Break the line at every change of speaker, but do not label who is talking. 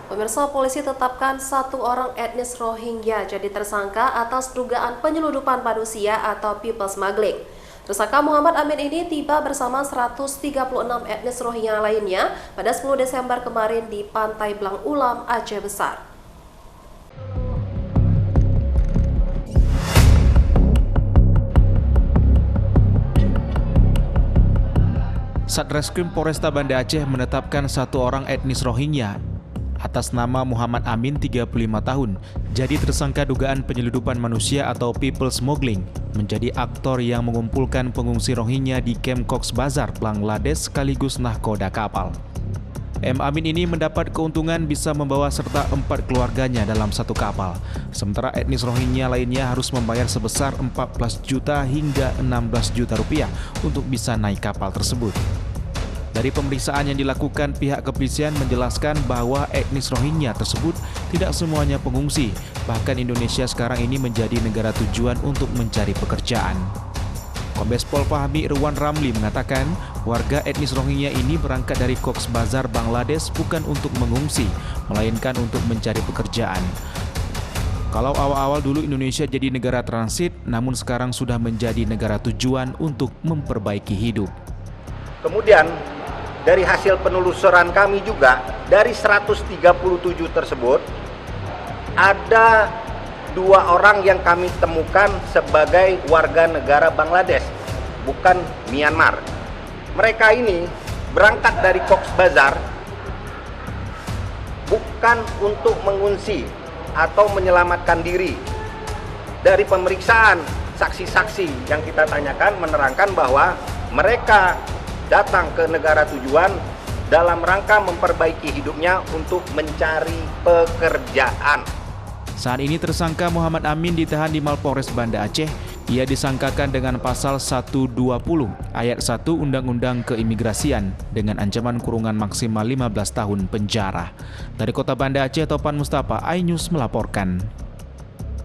Pemirsa, polisi tetapkan satu orang etnis Rohingya jadi tersangka atas dugaan penyeludupan manusia atau people smuggling. Tersangka Muhammad Amin ini tiba bersama 136 etnis Rohingya lainnya pada 10 Desember kemarin di Pantai Blang Ulam, Aceh Besar.
Satreskrim Polresta Banda Aceh menetapkan satu orang etnis Rohingya atas nama Muhammad Amin, 35 tahun, jadi tersangka dugaan penyeludupan manusia atau people smuggling, menjadi aktor yang mengumpulkan pengungsi Rohingya di Camp Cox's Bazar, Bangladesh sekaligus nahkoda kapal. M. Amin ini mendapat keuntungan bisa membawa serta 4 keluarganya dalam satu kapal, sementara etnis Rohingya lainnya harus membayar sebesar 14 juta hingga 16 juta rupiah untuk bisa naik kapal tersebut. Dari pemeriksaan yang dilakukan, pihak kepolisian menjelaskan bahwa etnis Rohingya tersebut tidak semuanya pengungsi, bahkan Indonesia sekarang ini menjadi negara tujuan untuk mencari pekerjaan. Kombes Pol Fahmi Irwan Ramli mengatakan, warga etnis Rohingya ini berangkat dari Cox's Bazar, Bangladesh bukan untuk mengungsi, melainkan untuk mencari pekerjaan. Kalau awal-awal dulu Indonesia jadi negara transit, namun sekarang sudah menjadi negara tujuan untuk memperbaiki hidup.
Kemudian dari hasil penelusuran kami juga, dari 137 tersebut ada 2 orang yang kami temukan sebagai warga negara Bangladesh, bukan Myanmar. Mereka ini berangkat dari Cox's Bazar bukan untuk mengungsi atau menyelamatkan diri. Dari pemeriksaan saksi-saksi yang kita tanyakan menerangkan bahwa mereka datang ke negara tujuan dalam rangka memperbaiki hidupnya untuk mencari pekerjaan.
Saat ini tersangka Muhammad Amin ditahan di Mapolres Banda Aceh. Ia disangkakan dengan pasal 120 ayat 1 Undang-Undang Keimigrasian dengan ancaman kurungan maksimal 15 tahun penjara. Dari Kota Banda Aceh, Topan Mustafa, iNews melaporkan.